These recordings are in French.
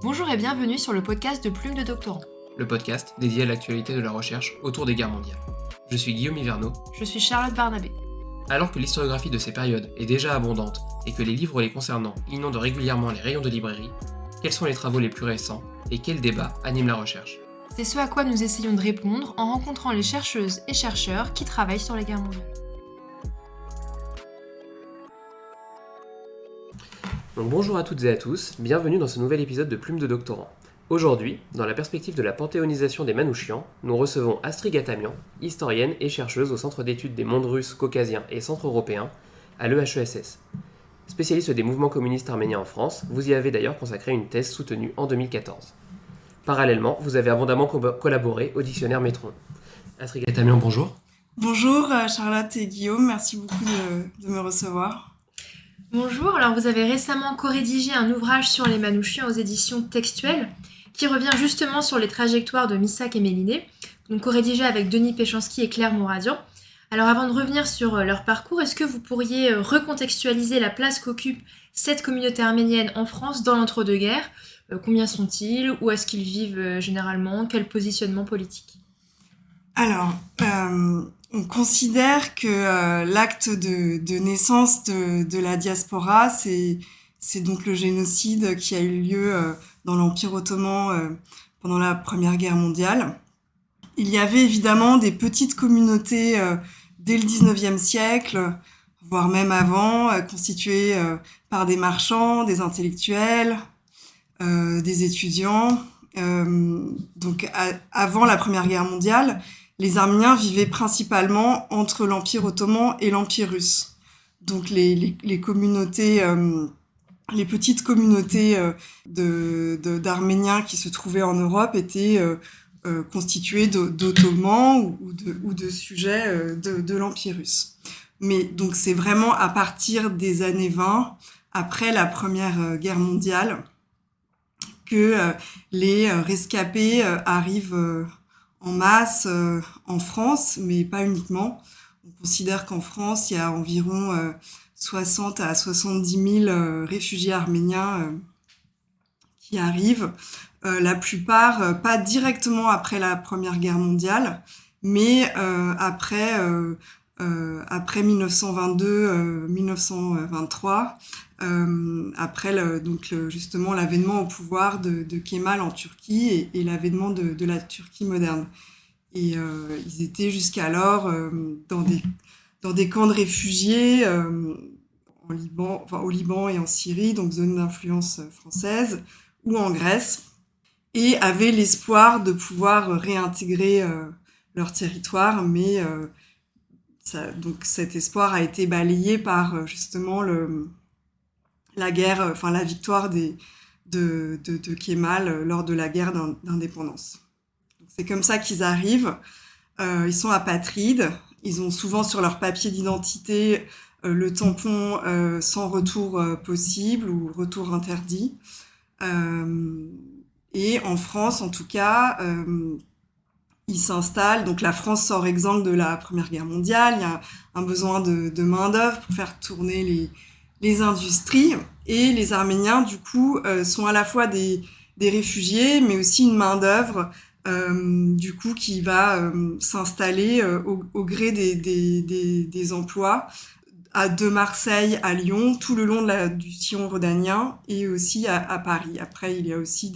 Bonjour et bienvenue sur le podcast de Plume de Doctorant. Le podcast dédié à l'actualité de la recherche autour des guerres mondiales. Je suis Guillaume Hiverneau. Je suis Charlotte Barnabé. Alors que l'historiographie de ces périodes est déjà abondante et que les livres les concernant inondent régulièrement les rayons de librairie, quels sont les travaux les plus récents et quels débats animent la recherche ? C'est ce à quoi nous essayons de répondre en rencontrant les chercheuses et chercheurs qui travaillent sur les guerres mondiales. Donc bonjour à toutes et à tous, bienvenue dans ce nouvel épisode de Plume de Doctorant. Aujourd'hui, dans la perspective de la panthéonisation des Manouchians, nous recevons Astrid Gatamian, historienne et chercheuse au Centre d'études des mondes russes, caucasiens et centre-européens à l'EHESS. Spécialiste des mouvements communistes arméniens en France, vous y avez d'ailleurs consacré une thèse soutenue en 2014. Parallèlement, vous avez abondamment collaboré au dictionnaire Métron. Astrid Gatamian, bonjour. Bonjour Charlotte et Guillaume, merci beaucoup de me recevoir. Bonjour, alors vous avez récemment co-rédigé un ouvrage sur les Manouchians aux éditions Textuelles qui revient justement sur les trajectoires de Missak et Méliné, donc co-rédigé avec Denis Péchanski et Claire Mouradian. Alors avant de revenir sur leur parcours, est-ce que vous pourriez recontextualiser la place qu'occupe cette communauté arménienne en France dans l'entre-deux-guerres ? Combien sont-ils ? Où est-ce qu'ils vivent généralement ? Quel positionnement politique ? Alors, on considère que l'acte de naissance de la diaspora, c'est donc le génocide qui a eu lieu dans l'Empire ottoman pendant la Première Guerre mondiale. Il y avait évidemment des petites communautés dès le 19e siècle, voire même avant, constituées par des marchands, des intellectuels, des étudiants. Donc avant la Première Guerre mondiale, les Arméniens vivaient principalement entre l'Empire ottoman et l'Empire russe. Donc les communautés, les petites communautés d'Arméniens qui se trouvaient en Europe étaient constituées d'Ottomans ou de sujets de l'Empire russe. Mais donc c'est vraiment à partir des années 20, après la Première Guerre mondiale, que les rescapés arrivent en masse en France, mais pas uniquement. On considère qu'en France, il y a environ 60 à 70 000 réfugiés arméniens qui arrivent. La plupart, pas directement après la Première Guerre mondiale, mais après 1922-1923, après justement l'avènement au pouvoir de Kemal en Turquie et l'avènement de la Turquie moderne. Et ils étaient jusqu'alors dans des camps de réfugiés au Liban et en Syrie, donc zone d'influence française, ou en Grèce, et avaient l'espoir de pouvoir réintégrer leur territoire, mais donc cet espoir a été balayé par justement la victoire de Kemal lors de la guerre d'indépendance. Donc c'est comme ça qu'ils arrivent. Ils sont apatrides. Ils ont souvent sur leur papier d'identité le tampon sans retour possible ou retour interdit. Et en France, en tout cas, ils s'installent. Donc la France sort exsangue de la Première Guerre mondiale. Il y a un besoin de main-d'œuvre pour faire tourner les industries. Et les Arméniens, du coup, sont à la fois des réfugiés, mais aussi une main-d'œuvre, du coup, qui va s'installer au gré des emplois de Marseille à Lyon, tout le long du sillon rhodanien, et aussi à Paris. Après, il y a aussi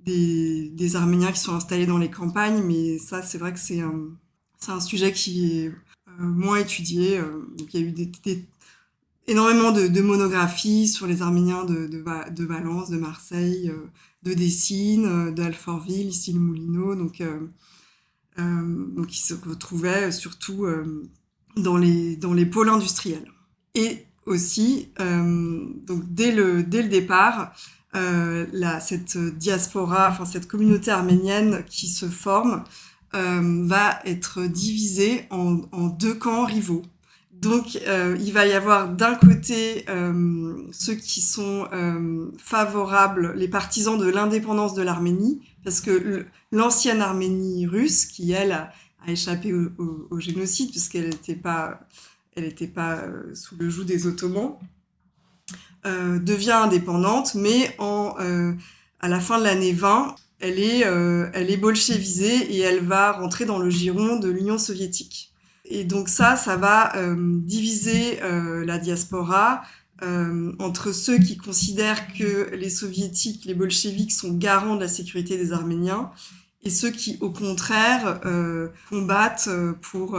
des Arméniens qui sont installés dans les campagnes, mais ça, c'est vrai que c'est un sujet qui est moins étudié. Donc, il y a eu énormément de monographies sur les Arméniens de Valence, de Marseille, de Dessines, d'Alfortville, ici le Moulineau. Donc ils se retrouvaient surtout dans les pôles industriels. Et aussi, donc dès le départ, cette diaspora, cette communauté arménienne qui se forme, va être divisée en deux camps rivaux. Donc, il va y avoir d'un côté ceux qui sont favorables, les partisans de l'indépendance de l'Arménie, parce que l'ancienne Arménie russe, qui elle a échappé au génocide, puisqu'elle n'était pas sous le joug des Ottomans, devient indépendante, mais en à la fin de l'année 20, elle est bolchevisée et elle va rentrer dans le giron de l'Union soviétique. Et donc ça va diviser la diaspora entre ceux qui considèrent que les soviétiques, les bolcheviks sont garants de la sécurité des Arméniens et ceux qui, au contraire, combattent pour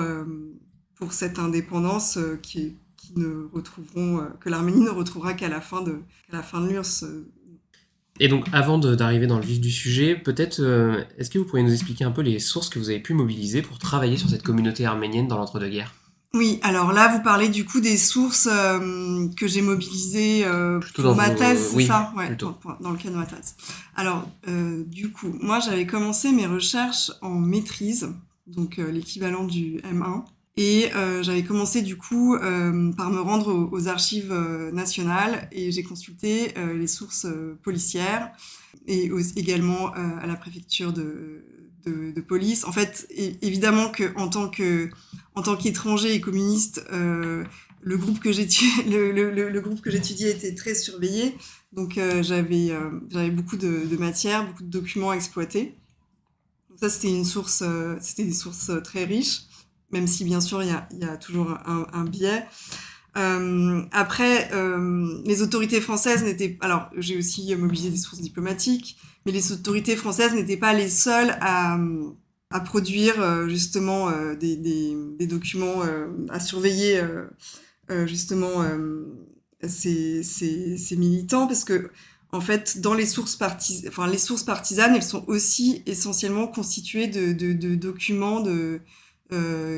cette indépendance que l'Arménie ne retrouvera qu'à la fin de l'URSS. Et donc, avant d'arriver dans le vif du sujet, peut-être, est-ce que vous pourriez nous expliquer un peu les sources que vous avez pu mobiliser pour travailler sur cette communauté arménienne dans l'entre-deux-guerres ? Oui, alors là, vous parlez du coup des sources que j'ai mobilisées pour ma thèse, c'est ça ? Ouais, dans le cas de ma thèse. Alors, du coup, moi, j'avais commencé mes recherches en maîtrise, donc l'équivalent du M1. Et j'avais commencé du coup par me rendre aux archives nationales et j'ai consulté les sources policières et également à la préfecture de police. En fait, évidemment que en tant qu'étranger et communiste, le groupe que j'étudiais était très surveillé. Donc j'avais beaucoup de matière, beaucoup de documents à exploiter. Donc ça c'était des sources très riches. Même si bien sûr il y a toujours un biais. Après, les autorités françaises alors j'ai aussi mobilisé des sources diplomatiques, mais les autorités françaises n'étaient pas les seules à produire justement des documents, à surveiller justement ces militants, parce que en fait dans les sources partisanes, elles sont aussi essentiellement constituées de documents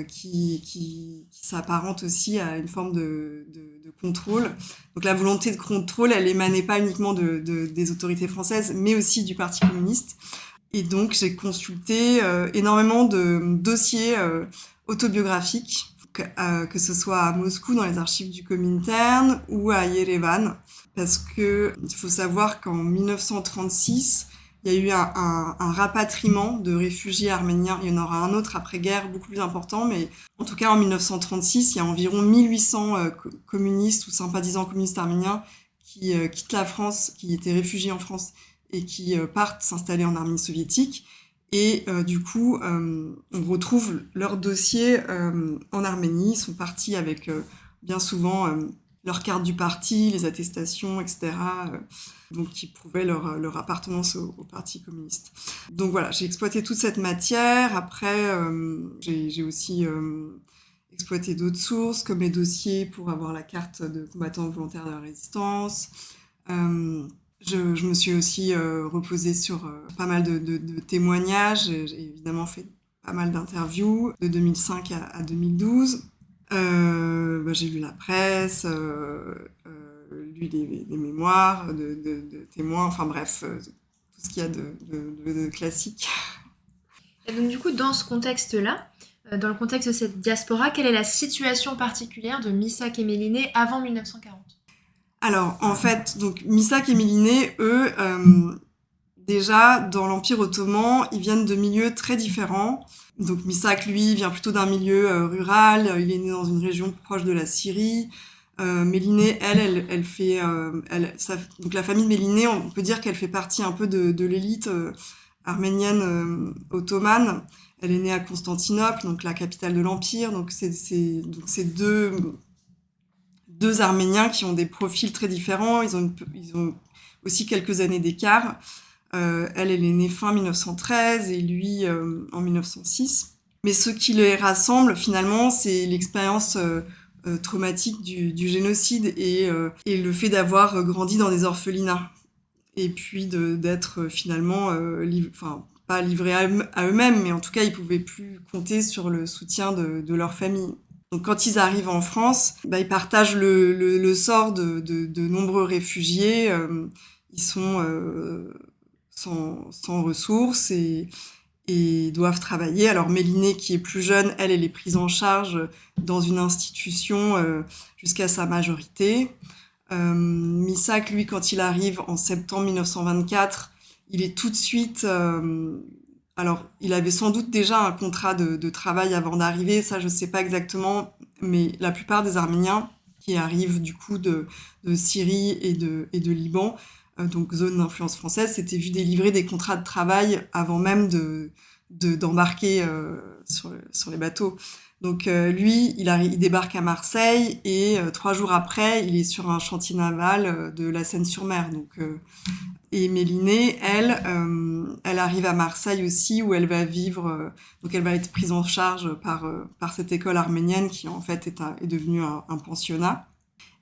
qui s'apparente aussi à une forme de contrôle. Donc la volonté de contrôle, elle émanait pas uniquement des autorités françaises, mais aussi du Parti communiste. Et donc j'ai consulté énormément de dossiers autobiographiques, que ce soit à Moscou dans les archives du Comintern ou à Yerevan, parce que il faut savoir qu'en 1936 il y a eu un rapatriement de réfugiés arméniens. Il y en aura un autre après-guerre, beaucoup plus important, mais en tout cas, en 1936, il y a environ 1800 communistes ou sympathisants communistes arméniens qui quittent la France, qui étaient réfugiés en France et qui partent s'installer en Arménie soviétique. Et du coup, on retrouve leurs dossiers en Arménie. Ils sont partis avec bien souvent leur carte du parti, les attestations, etc., donc qui prouvaient leur appartenance au Parti communiste. Donc voilà, j'ai exploité toute cette matière. Après, j'ai aussi exploité d'autres sources, comme les dossiers pour avoir la carte de combattant volontaire de la résistance. Je me suis aussi reposée sur pas mal de témoignages. J'ai évidemment fait pas mal d'interviews de 2005 à 2012. J'ai lu la presse, lu des mémoires de témoins, enfin bref, tout ce qu'il y a de classique. Et donc du coup, dans ce contexte-là, dans le contexte de cette diaspora, quelle est la situation particulière de Missak et Méliné avant 1940 ? Alors, en fait, donc Missak et Méliné, eux, déjà, dans l'Empire ottoman, ils viennent de milieux très différents. Donc Missak, lui, vient plutôt d'un milieu rural. Il est né dans une région proche de la Syrie. Méliné, elle fait... donc la famille de Méliné, on peut dire qu'elle fait partie un peu de l'élite arménienne ottomane. Elle est née à Constantinople, donc la capitale de l'Empire. Donc c'est deux Arméniens qui ont des profils très différents. Ils ont aussi quelques années d'écart. Elle est née fin 1913 et lui en 1906. Mais ce qui les rassemble finalement, c'est l'expérience traumatique du génocide et le fait d'avoir grandi dans des orphelinats. Et puis d'être finalement, pas livrés à eux-mêmes, mais en tout cas, ils pouvaient plus compter sur le soutien de leur famille. Donc quand ils arrivent en France, ils partagent le sort de nombreux réfugiés. Ils sont sans ressources et doivent travailler. Alors Méliné, qui est plus jeune, elle est prise en charge dans une institution jusqu'à sa majorité. Missak, lui, quand il arrive en septembre 1924, il est tout de suite... alors, il avait sans doute déjà un contrat de travail avant d'arriver, ça je sais pas exactement, mais la plupart des Arméniens qui arrivent du coup de Syrie et de Liban donc zone d'influence française, s'était vu délivrer des contrats de travail avant même d'embarquer sur les bateaux. Donc lui, il débarque à Marseille et 3 jours après, il est sur un chantier naval de la Seine-sur-Mer. Et Mélinée, elle arrive à Marseille aussi, où elle va vivre. Donc elle va être prise en charge par cette école arménienne qui en fait est devenue un pensionnat.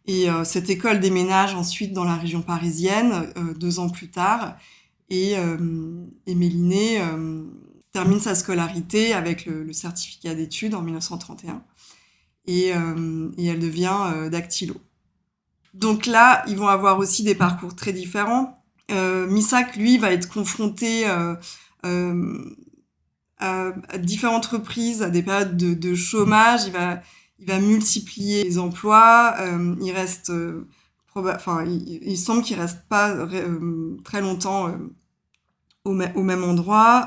Et cette école déménage ensuite dans la région parisienne 2 ans plus tard. Et Mélinée termine sa scolarité avec le certificat d'études en 1931 et elle devient dactylo. Donc là, ils vont avoir aussi des parcours très différents. Missak, lui, va être confronté à différentes reprises, à des périodes de chômage. Il va multiplier les emplois. Il reste, il semble qu'il reste pas très longtemps au même endroit.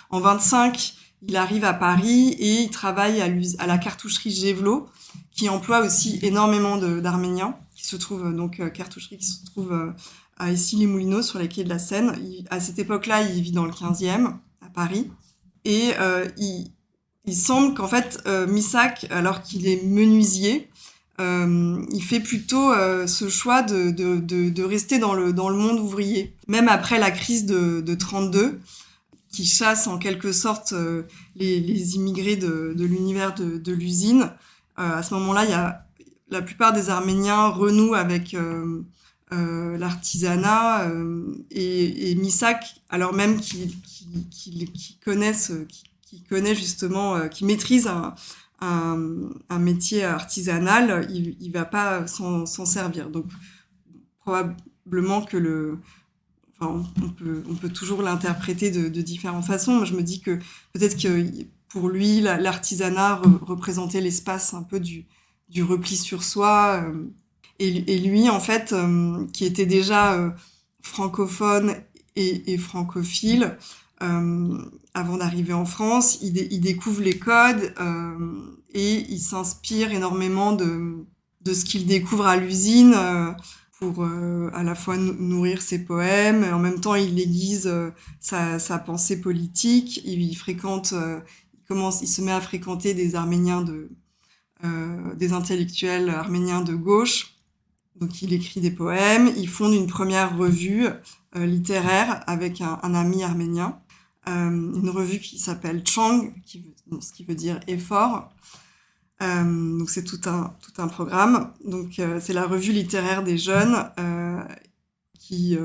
En 25, il arrive à Paris et il travaille à la cartoucherie Gévelot, qui emploie aussi énormément d'Arméniens, qui se trouve cartoucherie qui se trouve à Issy-les-Moulineaux, sur les quais de la Seine. À cette époque-là, il vit dans le 15e, à Paris. Et il semble qu'en fait, Missak, alors qu'il est menuisier, il fait plutôt ce choix de rester dans le monde ouvrier. Même après la crise de 32, qui chasse en quelque sorte les immigrés de l'univers de l'usine. À ce moment-là, la plupart des Arméniens renouent avec l'artisanat et Missak, alors même qu'il maîtrise un métier artisanal, il va pas s'en servir. Donc probablement que on peut toujours l'interpréter de différentes façons. Moi, je me dis que peut-être que pour lui, l'artisanat représentait l'espace un peu du repli sur soi. Et lui, en fait, qui était déjà francophone et francophile, avant d'arriver en France, il découvre les codes et il s'inspire énormément de ce qu'il découvre à l'usine pour à la fois nourrir ses poèmes, et en même temps il aiguise sa pensée politique. Il se met à fréquenter des Arméniens des intellectuels arméniens de gauche. Donc il écrit des poèmes. Il fonde une première revue littéraire avec un ami arménien, une revue qui s'appelle Chang, ce qui veut dire effort. Donc c'est tout un programme. Donc c'est la revue littéraire des jeunes qui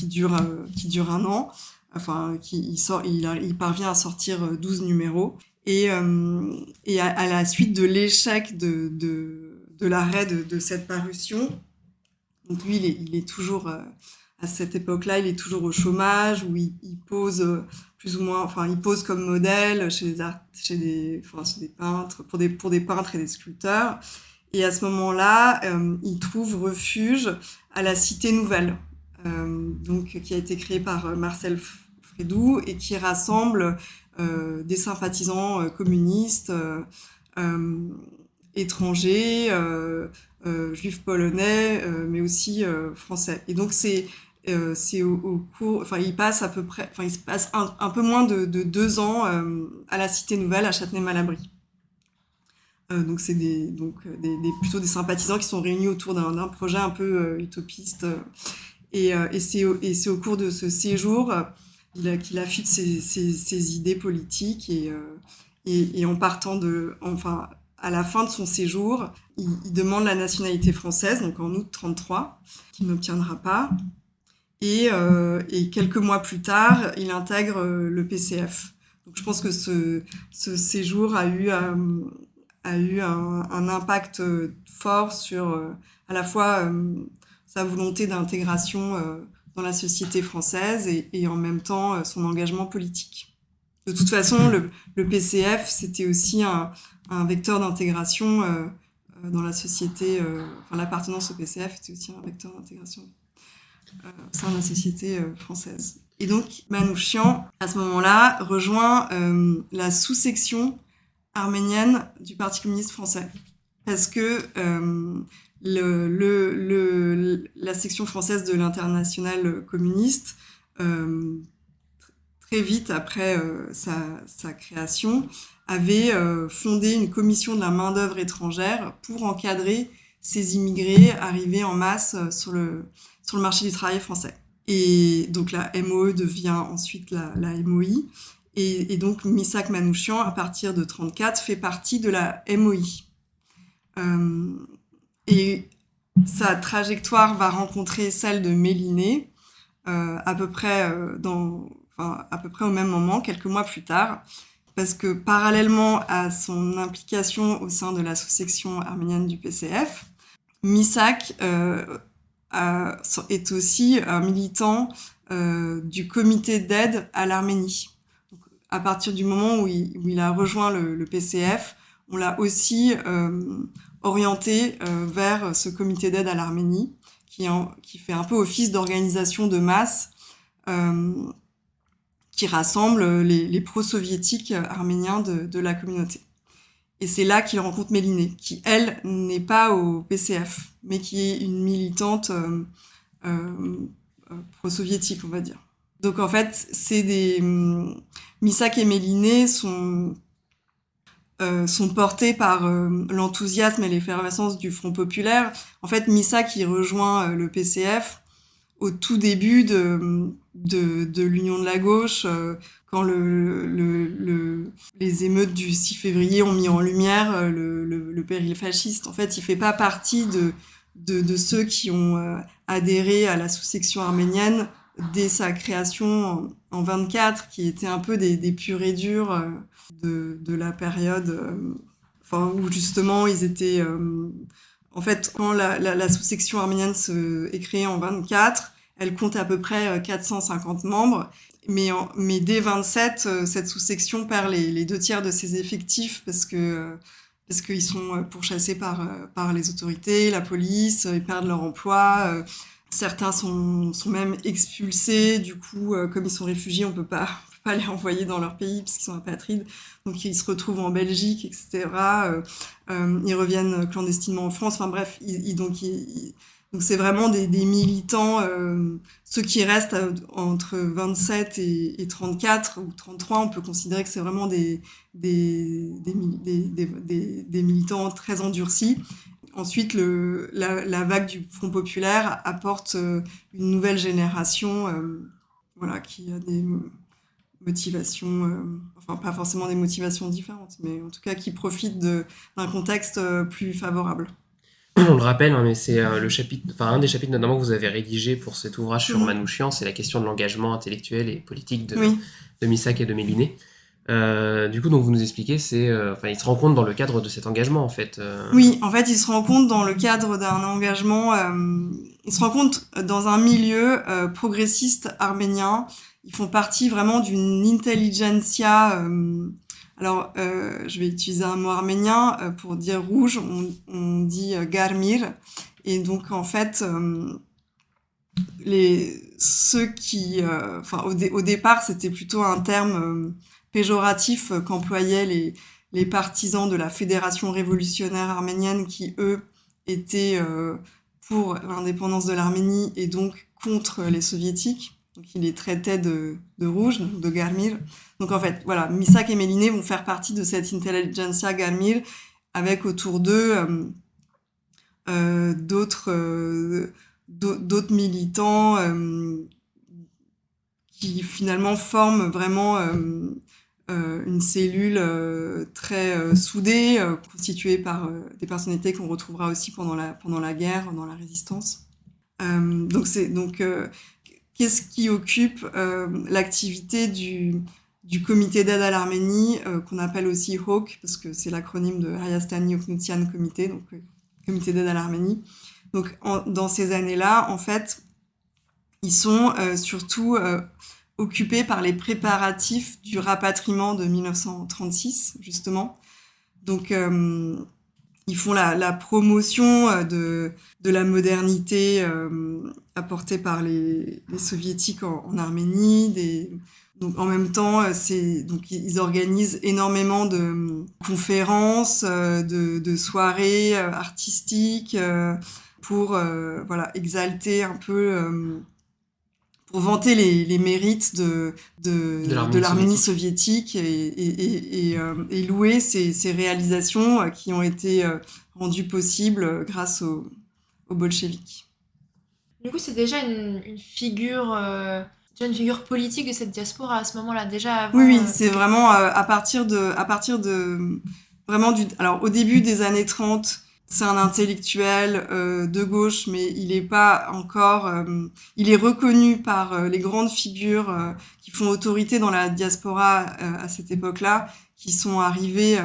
dure 1 an. Enfin, il parvient à sortir 12 numéros. Et à la suite de l'échec de l'arrêt de cette parution, donc lui il est toujours à cette époque-là, il est toujours au chômage, où il pose plus ou moins, enfin il pose comme modèle chez des peintres, pour des peintres et des sculpteurs. Et à ce moment-là, il trouve refuge à la Cité Nouvelle, donc qui a été créée par Marcel Frédoux et qui rassemble des sympathisants communistes, étrangers, juifs polonais, mais aussi français. Et donc c'est au cours, enfin il se passe un peu moins de 2 ans à la Cité Nouvelle à Châtenay-Malabry. Donc c'est plutôt des sympathisants qui sont réunis autour d'un projet un peu utopiste. Et c'est au cours de ce séjour qu'il affûte ses idées politiques et en partant à la fin de son séjour, il demande la nationalité française, donc en août 1933, qu'il n'obtiendra pas. Et quelques mois plus tard, il intègre le PCF. Donc je pense que ce séjour a eu un impact fort sur à la fois sa volonté d'intégration dans la société française et en même temps son engagement politique. De toute façon, le PCF, c'était aussi un vecteur d'intégration dans la société. L'appartenance au PCF était aussi un vecteur d'intégration au sein de la société française. Et donc, Manouchian, à ce moment-là, rejoint la sous-section arménienne du Parti communiste français. Parce que la section française de l'Internationale communiste, très vite après sa création, avait fondé une commission de la main-d'œuvre étrangère pour encadrer ces immigrés arrivés en masse sur le marché du travail français. Et donc la MOE devient ensuite la MOI. Et donc Missak Manouchian, à partir de 1934, fait partie de la MOI. Et sa trajectoire va rencontrer celle de Méliné à peu près au même moment, quelques mois plus tard, parce que parallèlement à son implication au sein de la sous-section arménienne du PCF, Missak est aussi un militant du comité d'aide à l'Arménie. Donc, à partir du moment où il a rejoint le PCF, on l'a aussi orienté vers ce comité d'aide à l'Arménie, qui fait un peu office d'organisation de masse, qui rassemble les pro-soviétiques arméniens de la communauté. Et c'est là qu'il rencontre Méliné, qui, elle, n'est pas au PCF, mais qui est une militante pro-soviétique, on va dire. Donc en fait, Missak et Méliné sont portés par l'enthousiasme et l'effervescence du Front populaire. En fait, Missak, il rejoint le PCF au tout début de l'Union de la gauche, quand les émeutes du 6 février ont mis en lumière le péril fasciste. En fait, il fait pas partie de ceux qui ont adhéré à la sous-section arménienne dès sa création en 24, qui étaient un peu des purs et durs de la période, où justement ils étaient... en fait, quand la sous-section arménienne est créée en 24, elle compte à peu près 450 membres, mais dès 27, cette sous-section perd les 2 tiers de ses effectifs parce qu'ils sont pourchassés par les autorités, la police, ils perdent leur emploi. Certains sont même expulsés. Du coup, comme ils sont réfugiés, on peut pas les envoyer dans leur pays parce qu'ils sont apatrides. Donc ils se retrouvent en Belgique, etc. Ils reviennent clandestinement en France. Enfin bref, donc c'est vraiment des militants. Ceux qui restent entre 27 et 34 ou 33, on peut considérer que c'est vraiment des militants très endurcis. Ensuite, la vague du Front populaire apporte une nouvelle génération, qui a des motivations, pas forcément des motivations différentes, mais en tout cas qui profite d'un contexte plus favorable. On le rappelle, hein, mais c'est un des chapitres notamment que vous avez rédigé pour cet ouvrage sur Manouchian, c'est la question de l'engagement intellectuel et politique de Missak et de Méliné. Du coup, donc vous nous expliquez, il se rencontre dans le cadre de cet engagement, en fait. Oui, en fait, il se rencontre dans le cadre d'un engagement. Il se rencontre dans un milieu progressiste arménien. Ils font partie vraiment d'une intelligentsia. Je vais utiliser un mot arménien pour dire rouge. On dit garmir. Et donc, en fait, au départ, c'était plutôt un terme péjoratif qu'employaient les partisans de la Fédération révolutionnaire arménienne qui, eux, étaient pour l'indépendance de l'Arménie et donc contre les soviétiques. Donc, ils les traitaient de rouge, de garmir. Donc, en fait, voilà, Missak et Méliné vont faire partie de cette intelligentsia garmir avec autour d'eux d'autres militants qui finalement forment vraiment une cellule très soudée, constituée par des personnalités qu'on retrouvera aussi pendant la guerre, dans la résistance. Qu'est-ce qui occupe l'activité du comité d'aide à l'Arménie, qu'on appelle aussi HAWK, parce que c'est l'acronyme de Hayastani Okhnutian Comité, donc comité d'aide à l'Arménie. Donc dans ces années-là, en fait, ils sont surtout occupés par les préparatifs du rapatriement de 1936, justement. Donc ils font la promotion de la modernité apportée par les soviétiques en Arménie, Donc en même temps, donc ils organisent énormément de conférences, de soirées artistiques pour voilà exalter un peu, pour vanter les mérites de l'Arménie soviétique et louer ces réalisations qui ont été rendues possibles grâce aux bolcheviks. Du coup, c'est déjà une figure politique de cette diaspora à ce moment-là, déjà avant. Oui, c'est vraiment à partir de vraiment alors au début des années 30, c'est un intellectuel de gauche, mais il est pas encore, il est reconnu par les grandes figures qui font autorité dans la diaspora à cette époque-là, qui sont arrivées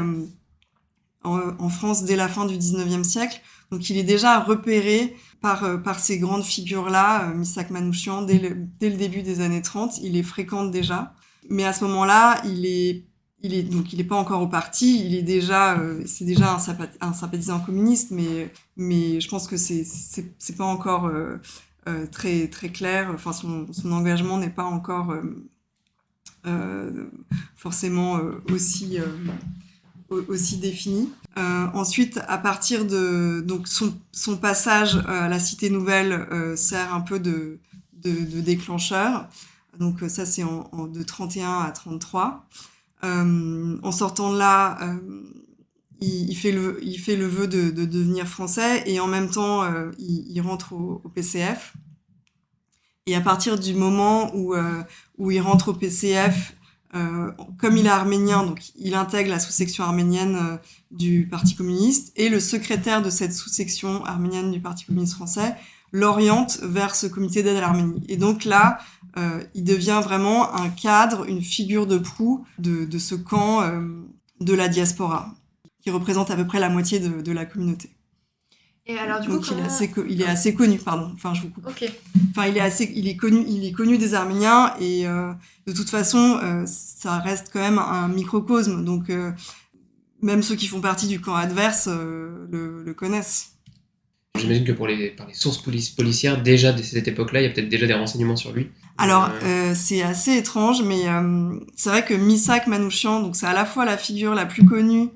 en France dès la fin du 19e siècle. Donc il est déjà repéré par ces grandes figures-là, Missak Manouchian, dès le début des années 30, il les fréquente déjà. Mais à ce moment-là, il est pas encore au parti, il est déjà, c'est déjà un sympathisant communiste, mais je pense que c'est pas encore très très clair. Enfin, son engagement n'est pas encore forcément aussi défini. Ensuite, à partir de donc son passage à la Cité Nouvelle sert un peu de déclencheur. Donc ça c'est de 31 à 33. En sortant de là, il fait le vœu de devenir français et en même temps il rentre au PCF. Et à partir du moment où il rentre au PCF, comme il est arménien, donc il intègre la sous-section arménienne du Parti communiste, et le secrétaire de cette sous-section arménienne du Parti communiste français l'oriente vers ce comité d'aide à l'Arménie. Et donc là, il devient vraiment un cadre, une figure de proue de ce camp de la diaspora, qui représente à peu près la moitié de la communauté. Et alors, du coup, il est assez connu, pardon. Enfin, je vous coupe. Ok. Enfin, il est connu des Arméniens et de toute façon, ça reste quand même un microcosme. Donc, même ceux qui font partie du camp adverse le connaissent. J'imagine que par les sources policières, déjà de cette époque-là, il y a peut-être déjà des renseignements sur lui. Alors, c'est assez étrange, mais c'est vrai que Missak Manouchian, donc c'est à la fois la figure la plus connue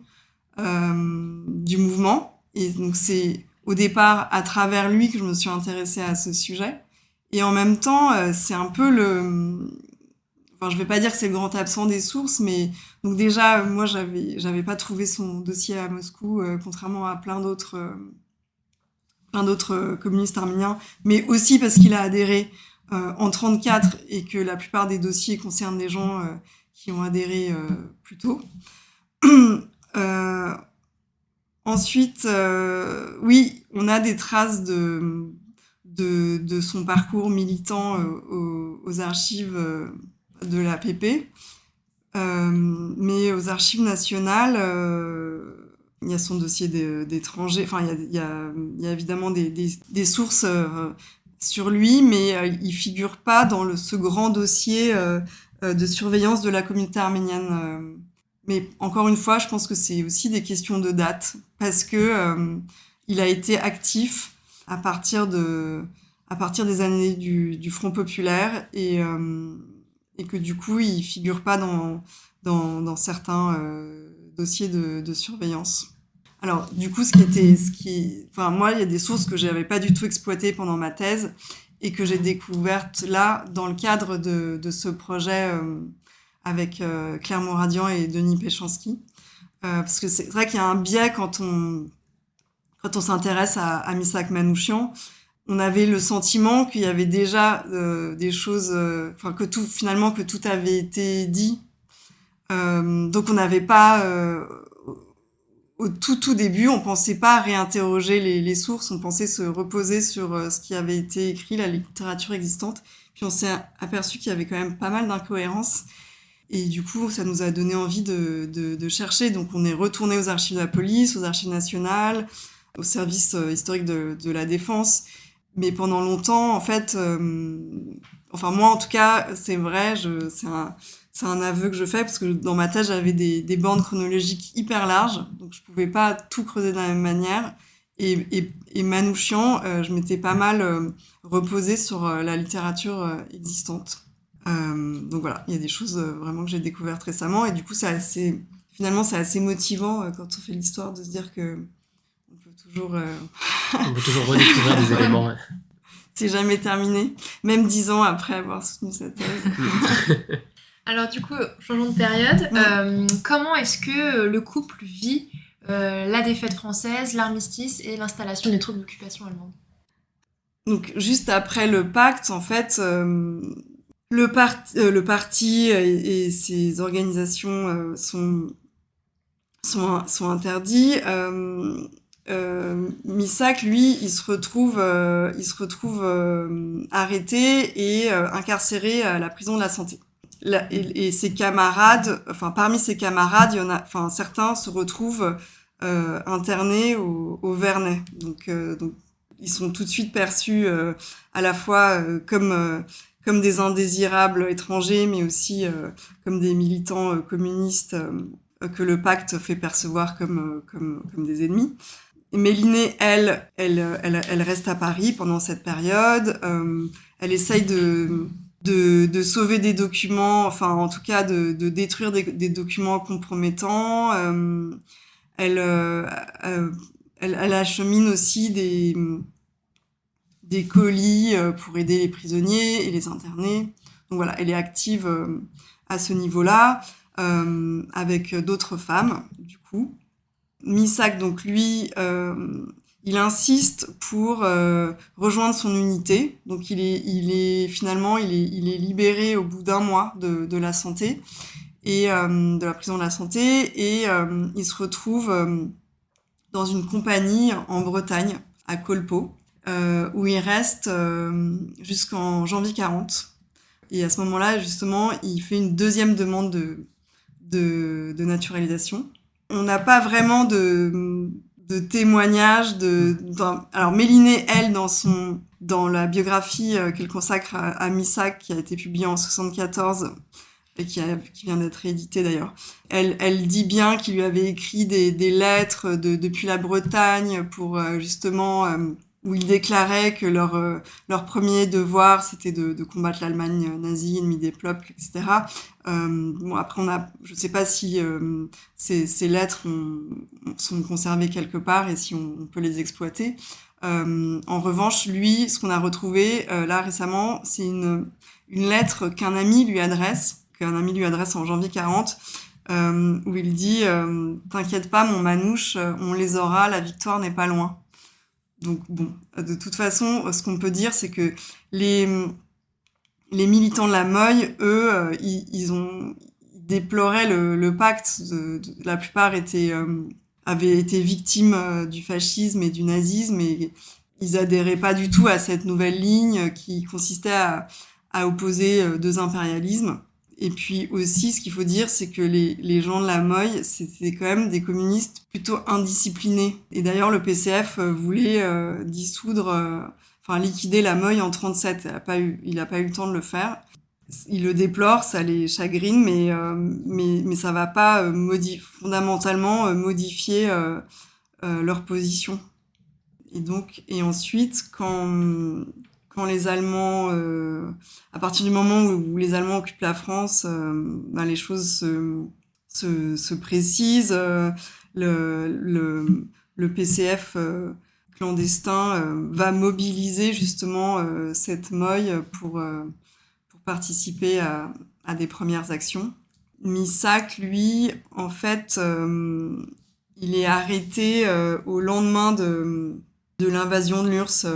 du mouvement, et donc c'est au départ à travers lui que je me suis intéressée à ce sujet, et en même temps, c'est un peu enfin, je vais pas dire que c'est le grand absent des sources, mais donc déjà, moi, j'avais pas trouvé son dossier à Moscou, contrairement à plein d'autres communistes arméniens, mais aussi parce qu'il a adhéré en 34 et que la plupart des dossiers concernent des gens qui ont adhéré plus tôt. Ensuite, oui, on a des traces de son parcours militant aux archives de l'APP, mais aux archives nationales, il y a son dossier d'étranger. Enfin, il y a évidemment des sources sur lui, mais il figure pas dans ce grand dossier de surveillance de la communauté arménienne. Mais encore une fois, je pense que c'est aussi des questions de date, parce que il a été actif à partir des années du Front populaire et que du coup, il figure pas dans certains dossiers de surveillance. Alors, du coup, enfin, moi, il y a des sources que j'avais pas du tout exploitées pendant ma thèse et que j'ai découvertes là, dans le cadre de ce projet avec Claire Moradian et Denis Péchanski. Parce que c'est vrai qu'il y a un biais quand on s'intéresse à Missak Manouchian. On avait le sentiment qu'il y avait déjà des choses, enfin, que tout avait été dit. Donc on n'avait pas, au tout début, on pensait pas réinterroger les sources, on pensait se reposer sur ce qui avait été écrit, la littérature existante. Puis on s'est aperçu qu'il y avait quand même pas mal d'incohérences. Et du coup, ça nous a donné envie de chercher. Donc on est retourné aux archives de la police, aux archives nationales, au service historique de la défense. Mais pendant longtemps, en fait, enfin moi en tout cas, c'est vrai, c'est un aveu que je fais, parce que dans ma thèse, j'avais des bandes chronologiques hyper larges, donc je pouvais pas tout creuser de la même manière. Et Manouchian, je m'étais pas mal reposée sur la littérature existante. Donc voilà, il y a des choses vraiment que j'ai découvertes récemment, et du coup, finalement, c'est assez motivant quand on fait l'histoire de se dire que on peut toujours, On peut toujours redécouvrir des éléments. Ouais. c'est jamais terminé, même 10 ans après avoir soutenu cette thèse. Alors du coup, changeons de période. Comment est-ce que le couple vit la défaite française, l'armistice et l'installation des troupes d'occupation allemandes? Donc juste après le pacte, en fait, le parti et ses organisations sont interdits. Missak, lui, il se retrouve arrêté et incarcéré à la prison de la Santé. Et ses camarades, parmi ses camarades, certains se retrouvent internés au Vernet. Donc ils sont tout de suite perçus à la fois comme des indésirables étrangers, mais aussi comme des militants communistes que le pacte fait percevoir comme des ennemis. Mélinée, elle reste à Paris pendant cette période. Elle essaye de sauver des documents, en tout cas de détruire des documents compromettants. Elle achemine aussi des colis pour aider les prisonniers et les internés. Donc voilà, elle est active à ce niveau-là, avec d'autres femmes, du coup. Missak, donc lui, il insiste pour rejoindre son unité. Donc il est libéré au bout d'un mois de la Santé et de la prison de la Santé, et il se retrouve dans une compagnie en Bretagne, à Colpo, où il reste jusqu'en janvier 40. Et à ce moment-là, justement, il fait une deuxième demande de naturalisation. On n'a pas vraiment de témoignages alors Mélinée, elle, dans la biographie qu'elle consacre à Missak, qui a été publiée en 74 et qui vient d'être rééditée d'ailleurs, elle dit bien qu'il lui avait écrit des lettres depuis la Bretagne pour justement où il déclarait que leur premier devoir, c'était de combattre l'Allemagne nazie, ennemie des peuples, etc. Bon, après, je sais pas si ces lettres sont conservées quelque part et si on peut les exploiter. En revanche, lui, ce qu'on a retrouvé là récemment, c'est une lettre qu'un ami lui adresse en janvier 40, où il dit « T'inquiète pas, mon manouche, on les aura, la victoire n'est pas loin ». Donc bon, de toute façon, ce qu'on peut dire, c'est que les militants de la Meuille, eux, ils déploraient le pacte. La plupart avaient été victimes du fascisme et du nazisme, et ils adhéraient pas du tout à cette nouvelle ligne qui consistait à opposer deux impérialismes. Et puis aussi, ce qu'il faut dire, c'est que les gens de la Meuille, c'était quand même des communistes plutôt indisciplinés. Et d'ailleurs, le PCF voulait liquider la Meuille en 37. Il a pas eu le temps de le faire. Il le déplore, ça les chagrine, mais ça va pas fondamentalement modifier leur position. Et ensuite, quand les Allemands, à partir du moment où les Allemands occupent la France, les choses se précisent. Le PCF clandestin va mobiliser justement cette Meuille pour participer à des premières actions. Missak, lui, en fait, il est arrêté au lendemain de l'invasion de l'URSS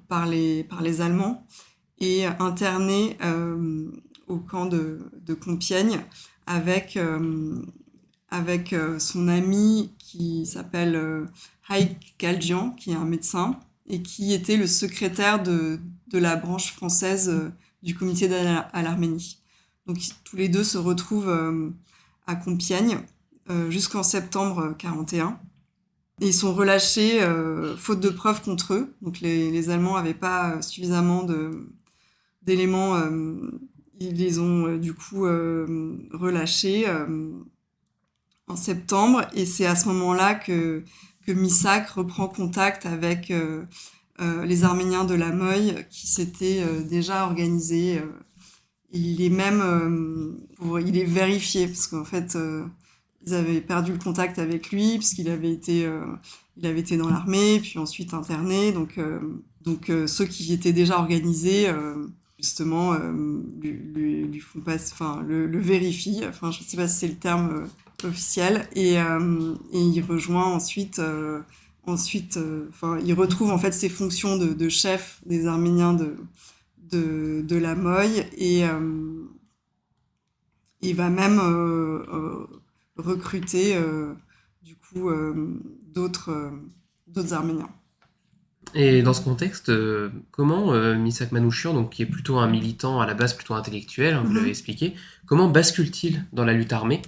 par les Allemands et interné au camp de Compiègne avec son ami qui s'appelle Haïk Galjian, qui est un médecin et qui était le secrétaire de la branche française du comité d'aide à l'Arménie. Donc tous les deux se retrouvent à Compiègne jusqu'en septembre 41. Et ils sont relâchés faute de preuves contre eux. Donc les Allemands n'avaient pas suffisamment d'éléments. Ils les ont du coup relâchés en septembre. Et c'est à ce moment-là que Missak reprend contact avec les Arméniens de la Meuille qui s'étaient déjà organisés il est même il est vérifié parce qu'en fait ils avaient perdu le contact avec lui parce qu'il avait été dans l'armée puis ensuite interné, donc ceux qui étaient déjà organisés justement lui font passer, enfin le vérifient, enfin je sais pas si c'est le terme officiel, et il rejoint ensuite il retrouve en fait ses fonctions de chef des Arméniens de la Moye, et il va même recruter du coup d'autres Arméniens. Et dans ce contexte, comment Misak Manouchian, donc qui est plutôt un militant à la base plutôt intellectuel, hein, vous l'avez expliqué, comment bascule-t-il dans la lutte armée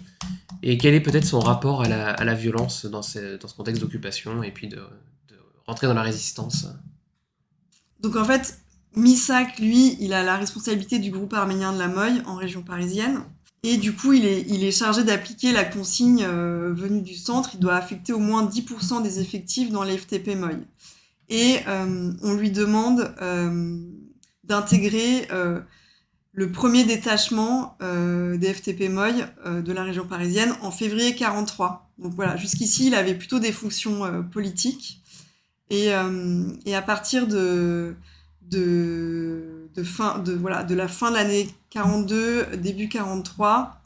et quel est peut-être son rapport à la violence dans ce contexte d'occupation et puis de rentrer dans la résistance? Donc en fait, Misak, lui, il a la responsabilité du groupe arménien de la Moye en région parisienne. Et du coup, il est chargé d'appliquer la consigne venue du centre. Il doit affecter au moins 10% des effectifs dans les FTP Moye. Et on lui demande d'intégrer le premier détachement des FTP Moye de la région parisienne en février 43. Donc voilà, jusqu'ici, il avait plutôt des fonctions politiques. Et à partir de la fin de l'année 42, début 43,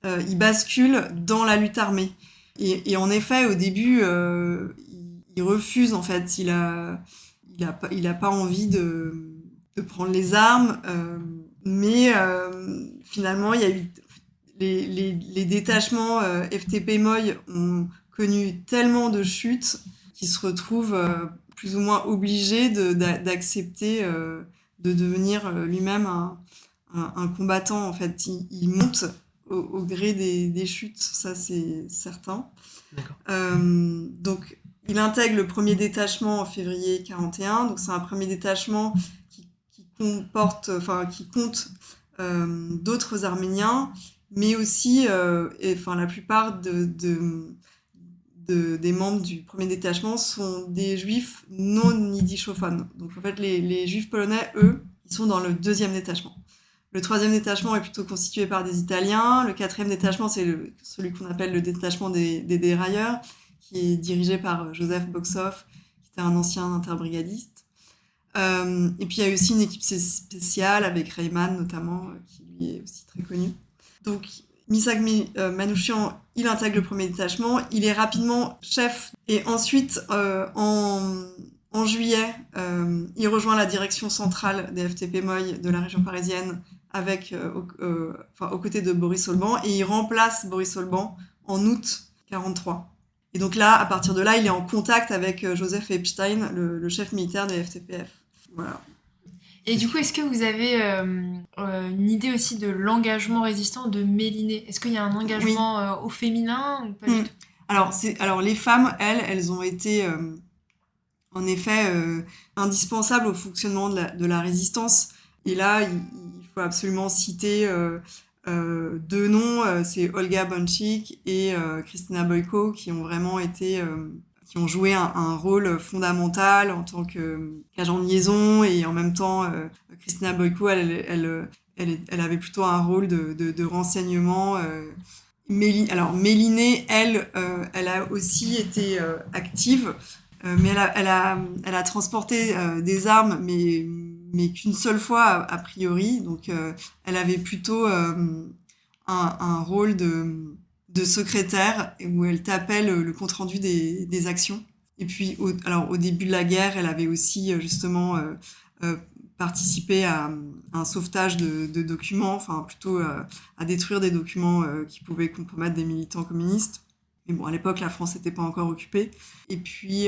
il bascule dans la lutte armée. Et en effet, au début, il refuse, en fait. Il a pas envie de prendre les armes, mais finalement, il y a eu les détachements FTP Moye ont connu tellement de chutes qu'il se retrouve plus ou moins obligé d'accepter de devenir lui-même un combattant. En fait, il monte au gré des chutes, ça c'est certain. Donc, il intègre le premier détachement en février 41. Donc, c'est un premier détachement qui compte d'autres Arméniens, mais aussi, la plupart des membres du premier détachement sont des juifs non yiddishophones. Donc en fait, les juifs polonais, eux, ils sont dans le deuxième détachement. Le troisième détachement est plutôt constitué par des Italiens. Le quatrième détachement, c'est celui qu'on appelle le détachement des dérailleurs, qui est dirigé par Joseph Boxhoff, qui était un ancien interbrigadiste. Et puis il y a aussi une équipe spéciale avec Reimann notamment, qui lui est aussi très connu. Donc Misak Manouchian, il intègre le premier détachement, il est rapidement chef, et ensuite, en juillet, il rejoint la direction centrale des FTP Moye de la région parisienne aux côtés de Boris Olban, et il remplace Boris Olban en août 43. Et donc là, à partir de là, il est en contact avec Joseph Epstein, le chef militaire des FTPF. Voilà. Et du coup, est-ce que vous avez une idée aussi de l'engagement résistant de Méliné ? Est-ce qu'il y a un engagement au féminin ou pas du tout ? Alors, les femmes, elles ont été en effet indispensables au fonctionnement de la résistance. Et là, il faut absolument citer deux noms, c'est Olga Bonchik et Kristina Boyko, qui ont vraiment été... qui ont joué un rôle fondamental en tant qu'agent de liaison, et en même temps, Kristina Boyko, elle avait plutôt un rôle de renseignement. Méliné, elle a aussi été active, mais elle a transporté des armes, mais qu'une seule fois a priori. Donc, elle avait plutôt un rôle de secrétaire, où elle tapait le compte-rendu des actions. Et puis, au début de la guerre, elle avait aussi justement participé à un sauvetage de documents, enfin plutôt à détruire des documents qui pouvaient compromettre des militants communistes. Mais bon, à l'époque, la France n'était pas encore occupée. Et puis,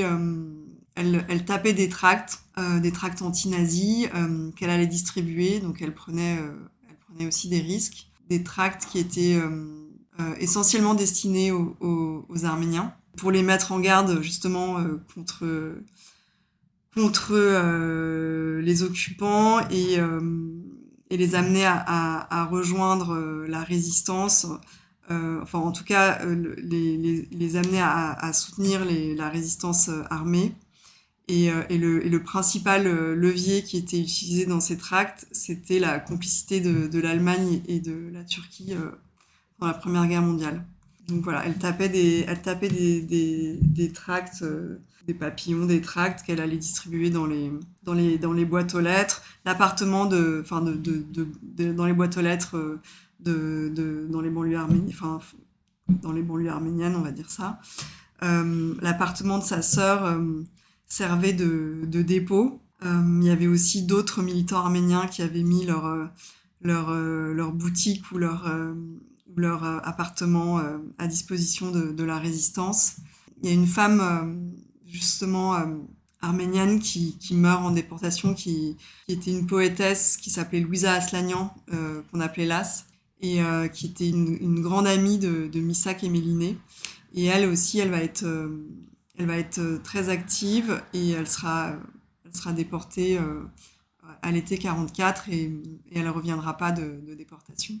elle tapait des tracts anti-nazis qu'elle allait distribuer. Donc, elle prenait aussi des risques. Des tracts qui étaient... essentiellement destinés aux Arméniens, pour les mettre en garde justement contre les occupants, et les amener à rejoindre la résistance, en tout cas les amener à soutenir la résistance armée. Et le principal levier qui était utilisé dans ces tracts, c'était la complicité de l'Allemagne et de la Turquie dans la Première Guerre mondiale. Donc voilà, elle tapait des tracts, des papillons, des tracts qu'elle allait distribuer dans les boîtes aux lettres, l'appartement dans les boîtes aux lettres dans les banlieues arméniennes, dans les banlieues arméniennes, on va dire ça. L'appartement de sa sœur servait de dépôt. Il y avait aussi d'autres militants arméniens qui avaient mis leur boutique ou leur appartement à disposition de la résistance. Il y a une femme justement arménienne qui meurt en déportation, qui était une poétesse qui s'appelait Louisa Aslanian, qu'on appelait Las, et qui était une grande amie de Missak et Méliné. Et elle aussi, elle va être très active et elle sera déportée à l'été 44 et elle ne reviendra pas de déportation.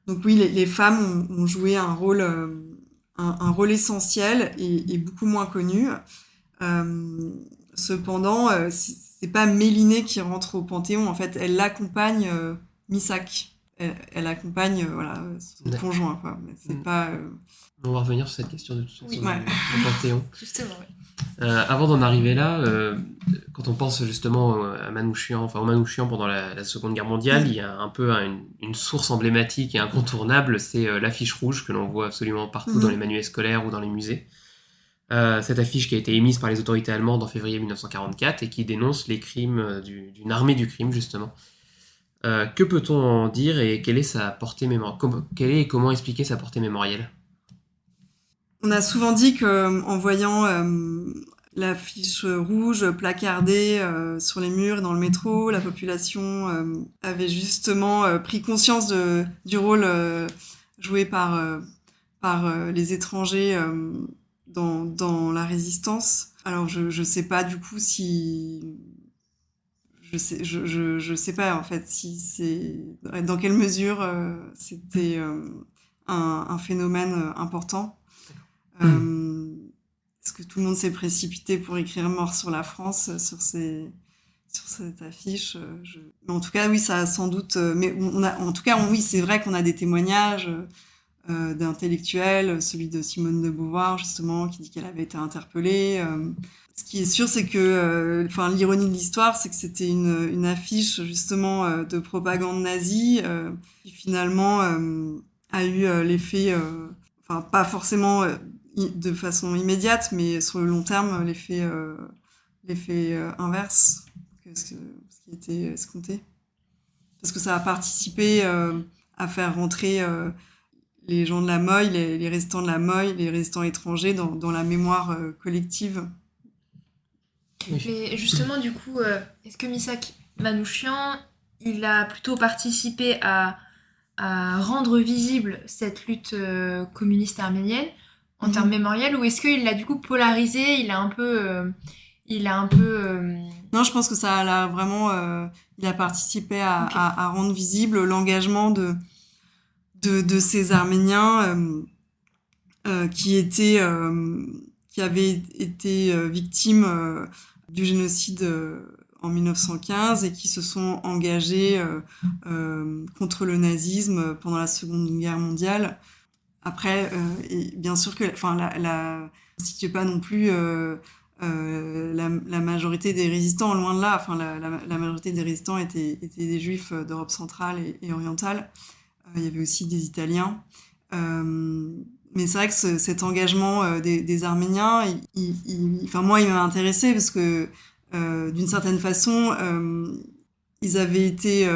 Donc oui, les femmes ont joué un rôle essentiel et beaucoup moins connu. Cependant, c'est pas Méliné qui rentre au Panthéon. En fait, elle l'accompagne Missak. Elle accompagne son conjoint, quoi. Mais c'est pas. On va revenir sur cette question de toute façon Oui, ouais. du Panthéon. Justement, oui. Avant d'en arriver là, quand on pense justement à Manouchian, au Manouchian pendant la Seconde Guerre mondiale, il y a un peu une source emblématique et incontournable, c'est l'affiche rouge que l'on voit absolument partout dans les manuels scolaires ou dans les musées. Cette affiche qui a été émise par les autorités allemandes en février 1944 et qui dénonce les crimes d'une armée du crime, justement. Que peut-on en dire et quelle est sa portée mémorielle comment expliquer sa portée mémorielle? On a souvent dit qu'en voyant l'affiche rouge placardée sur les murs dans le métro, la population avait justement pris conscience du rôle joué par les étrangers dans la résistance. Alors je sais pas du coup si je sais pas en fait si c'est dans quelle mesure c'était un phénomène important. Est-ce que tout le monde s'est précipité pour écrire mort sur la France sur cette affiche Mais en tout cas oui, ça a sans doute mais oui, c'est vrai qu'on a des témoignages d'intellectuels, celui de Simone de Beauvoir justement qui dit qu'elle avait été interpellée. Ce qui est sûr, c'est que l'ironie de l'histoire, c'est que c'était une affiche justement de propagande nazie qui finalement a eu l'effet pas forcément de façon immédiate, mais sur le long terme, l'effet inverse que ce qui était escompté. Parce que ça a participé à faire rentrer les gens de la Moille, les résistants de la Moille, les résistants étrangers dans la mémoire collective. Oui. Mais justement, du coup, est-ce que Missak Manouchian, il a plutôt participé à rendre visible cette lutte communiste arménienne en termes mémoriels, ou est-ce qu'il l'a du coup polarisé, il a un peu Non, je pense que ça l'a vraiment il a participé à rendre visible l'engagement de ces Arméniens qui avaient été victimes du génocide en 1915 et qui se sont engagés contre le nazisme pendant la Seconde Guerre mondiale. Après, et bien sûr que la constitue pas non plus la majorité des résistants, loin de là. La majorité des résistants étaient des juifs d'Europe centrale et orientale. Il y avait aussi des Italiens. Mais c'est vrai que cet engagement des Arméniens, moi, il m'a intéressé parce que d'une certaine façon, ils avaient été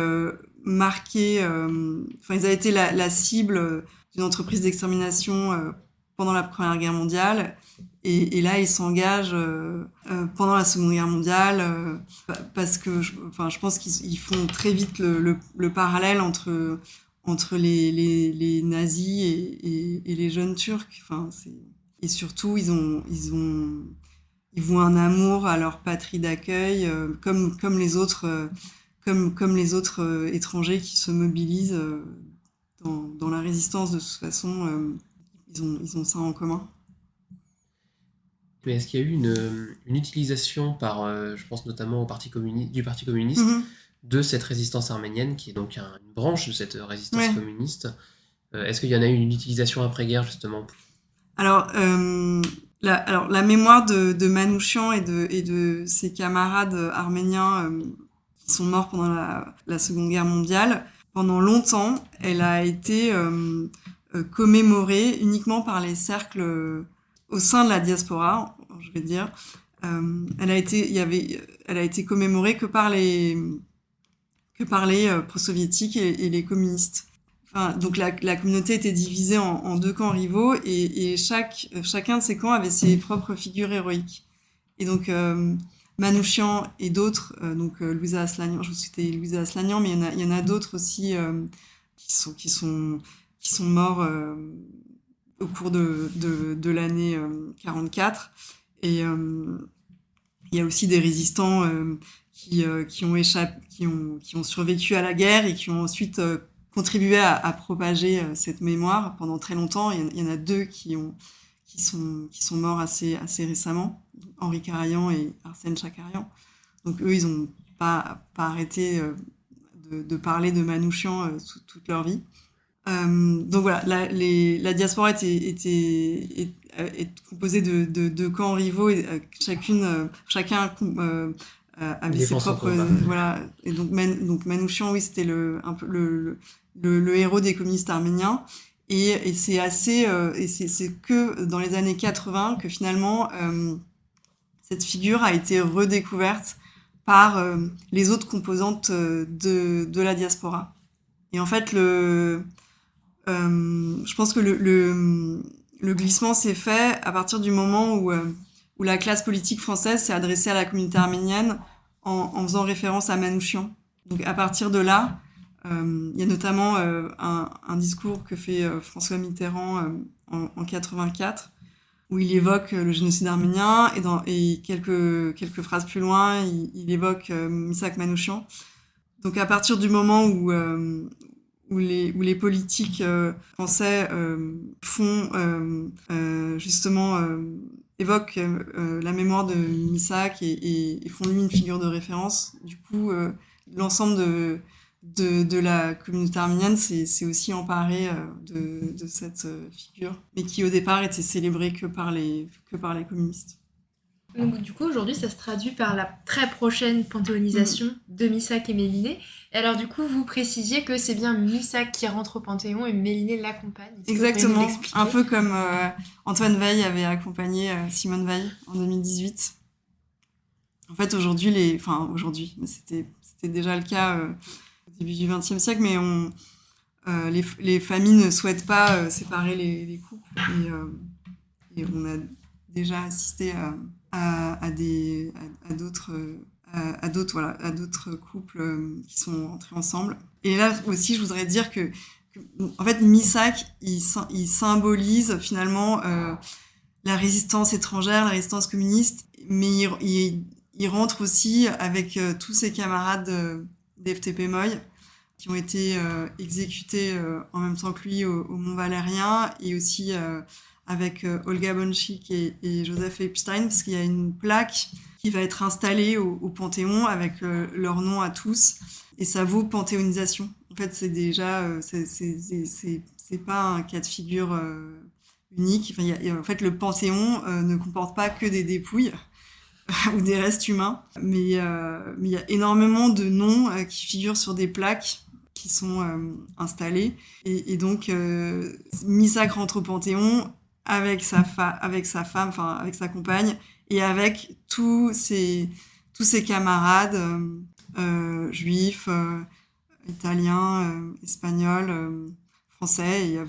marqués, ils avaient été la cible d'une entreprise d'extermination pendant la Première Guerre mondiale. Et là, ils s'engagent pendant la Seconde Guerre mondiale parce que je pense qu'ils font très vite le parallèle entre les nazis et les jeunes Turcs. Et surtout, ils vouent un amour à leur patrie d'accueil, comme les autres étrangers qui se mobilisent dans la résistance. De toute façon, ils ont ça en commun. Mais est-ce qu'il y a eu une utilisation par, je pense notamment au du Parti communiste, Mhm. de cette résistance arménienne, qui est donc une branche de cette résistance Ouais. communiste? Est-ce qu'il y en a eu une utilisation après-guerre, justement? Alors, la mémoire de Manouchian et de ses camarades arméniens qui sont morts pendant la Seconde Guerre mondiale, pendant longtemps, elle a été commémorée uniquement par les cercles au sein de la diaspora, je vais dire. Elle a été commémorée que par les pro-soviétiques et les communistes. Enfin, donc la communauté était divisée en deux camps rivaux et chacun de ces camps avait ses propres figures héroïques. Et donc Manouchian et d'autres, Louisa Aslanian, je vous citais Louisa Aslanian, mais il y en a d'autres aussi qui sont morts au cours de l'année 44. Et il y a aussi des résistants qui ont survécu à la guerre et qui ont ensuite contribué à propager cette mémoire pendant très longtemps. Il y en a deux qui sont morts assez récemment, Henri Karajan et Arsène Chakarian. Donc eux, ils ont pas arrêté de parler de Manouchian toute leur vie. Donc voilà, la diaspora est composée de deux camps rivaux et chacun avait ses propres voilà. Et donc Manouchian, oui, c'était un peu le héros des communistes arméniens. Et c'est assez et c'est que dans les années 80 que finalement cette figure a été redécouverte par les autres composantes de la diaspora. Et en fait je pense que le glissement s'est fait à partir du moment où la classe politique française s'est adressée à la communauté arménienne en faisant référence à Manouchian. Donc à partir de là, il y a notamment un discours que fait François Mitterrand en 84, où il évoque le génocide arménien, et quelques phrases plus loin, il évoque Misak Manouchian. Donc à partir du moment où les politiques français évoquent la mémoire de Misak et font lui une figure de référence, du coup l'ensemble de la communauté arménienne s'est aussi emparé de cette figure, mais qui au départ était célébrée que par les communistes. Donc du coup aujourd'hui ça se traduit par la très prochaine panthéonisation de Missak et Méliné. Et alors du coup vous précisiez que c'est bien Missak qui rentre au Panthéon et Méliné l'accompagne. Exactement, un peu comme Antoine Veil avait accompagné Simone Veil en 2018. En fait aujourd'hui, mais c'était déjà le cas au début du XXe siècle, mais les familles ne souhaitent pas séparer les couples et on a déjà assisté à d'autres couples qui sont entrés ensemble. Et là aussi, je voudrais dire que en fait, Missak, il symbolise finalement la résistance étrangère, la résistance communiste, mais il rentre aussi avec tous ses camarades des FTP Moy qui ont été exécutés en même temps que lui au Mont Valérien, et aussi avec Olga Bonchik et Joseph Epstein, parce qu'il y a une plaque qui va être installée au Panthéon avec leur nom à tous, et ça vaut panthéonisation. En fait, c'est déjà c'est pas un cas de figure unique. Enfin, en fait, le Panthéon ne comporte pas que des dépouilles ou des restes humains, mais il y a énormément de noms qui figurent sur des plaques qui sont installées, et donc Missak rentre au Panthéon avec sa femme, enfin avec sa compagne, et avec tous ses camarades juifs, italiens, espagnols, français,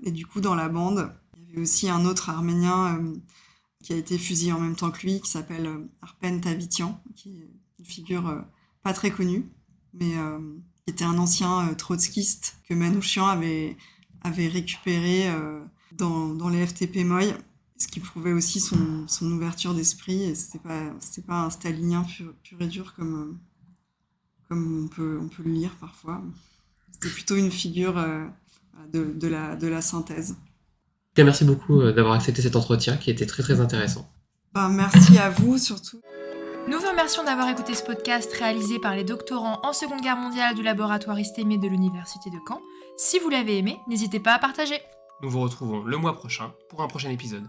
et du coup dans la bande il y avait aussi un autre Arménien qui a été fusillé en même temps que lui, qui s'appelle Arpen Tavitian, qui est une figure pas très connue, mais qui était un ancien trotskiste que Manouchian avait récupéré dans les FTP Moy, ce qui prouvait aussi son ouverture d'esprit, et c'était pas un stalinien pur et dur comme on peut le lire parfois. C'était plutôt une figure de la synthèse. Bien, merci beaucoup d'avoir accepté cet entretien qui était très très intéressant. Merci à vous surtout. Nous vous remercions d'avoir écouté ce podcast réalisé par les doctorants en Seconde Guerre mondiale du laboratoire ISTEME de l'Université de Caen. Si vous l'avez aimé, n'hésitez pas à partager. Nous vous retrouvons le mois prochain pour un prochain épisode.